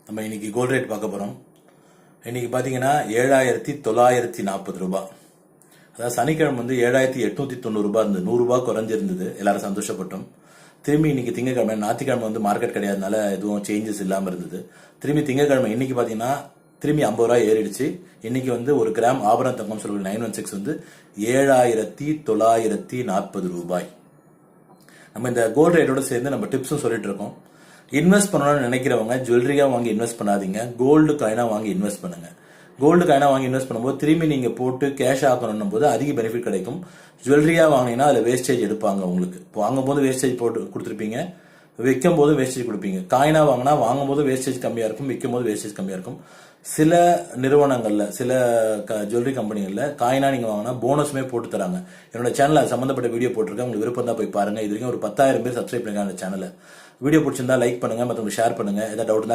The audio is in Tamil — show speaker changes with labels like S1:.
S1: நம்ம இன்னைக்கு கோல்ட் ரேட் பார்க்க போகிறோம். இன்னைக்கு பார்த்தீங்கன்னா 7,940 ரூபாய். அதாவது சனிக்கிழமை வந்து 7,890 ரூபாய் இருந்தது. 100 ரூபாய் குறைஞ்சிருந்தது. எல்லாரும் சந்தோஷப்பட்டோம். திரும்பி இன்னைக்கு திங்கக்கிழமை, ஞாயிற்றுக்கிழமை வந்து மார்க்கெட் கிடையாதுனால எதுவும் சேஞ்சஸ் இல்லாமல் இருந்தது. திரும்பி திங்கக்கிழமை இன்னைக்கு பார்த்தீங்கன்னா திரும்பி 50 ரூபாய் ஏறிடுச்சு. இன்னைக்கு வந்து ஒரு கிராம் ஆபரண தங்கம் சொல்ற 916 வந்து 7,940 ரூபாய். நம்ம இந்த கோல்ட் ரேட்டோட சேர்ந்து நம்ம டிப்ஸும் சொல்லிட்டு இருக்கோம். இன்வெஸ்ட் பண்ணணும்னு நினைக்கிறவங்க ஜுவல்லரியா வாங்கி இன்வெஸ்ட் பண்ணாதீங்க, கோல்டு காயினா வாங்கி இன்வெஸ்ட் பண்ணுங்க. கோல்டு காயினா வாங்கி இன்வெஸ்ட் பண்ணும்போது திரும்பி நீங்க போட்டு கேஷ் ஆக்கணும் போது அதிக பெனிஃபிட் கிடைக்கும். ஜுவல்லரியா வாங்கினீங்கன்னா அதுல வேஸ்டேஜ் எடுப்பாங்க. உங்களுக்கு வாங்கும் போது வேஸ்டேஜ் போட்டு கொடுத்துருப்பீங்க, விற்கும் போது வேஸ்டேஜ் கொடுப்பீங்க. காயினா வாங்கினா வாங்கும் போது வேஸ்டேஜ் கம்மியா இருக்கும், விற்கும் போது வேஸ்டேஜ் கம்மியா இருக்கும். சில நிறுவனங்கள்ல, சில ஜுவல்லரி கம்பெனிகள்ல காயினா நீங்க வாங்கினா போனஸுமே போட்டு தராங்க. என்னோட சேனல்ல சம்பந்தப்பட்ட வீடியோ போட்டிருக்கேன். உங்களுக்கு விருப்பம் தான் போய் பாருங்க. இது வரைக்கும் ஒரு 10,000 பேர் சப்ஸ்கிரைப் பண்ணுங்க அந்த சேனலை. வீடியோ பிடிச்சிருந்தா லைக் பண்ணுங்க, மற்றவங்க ஷேர் பண்ணுங்க. ஏதாவது டவுட்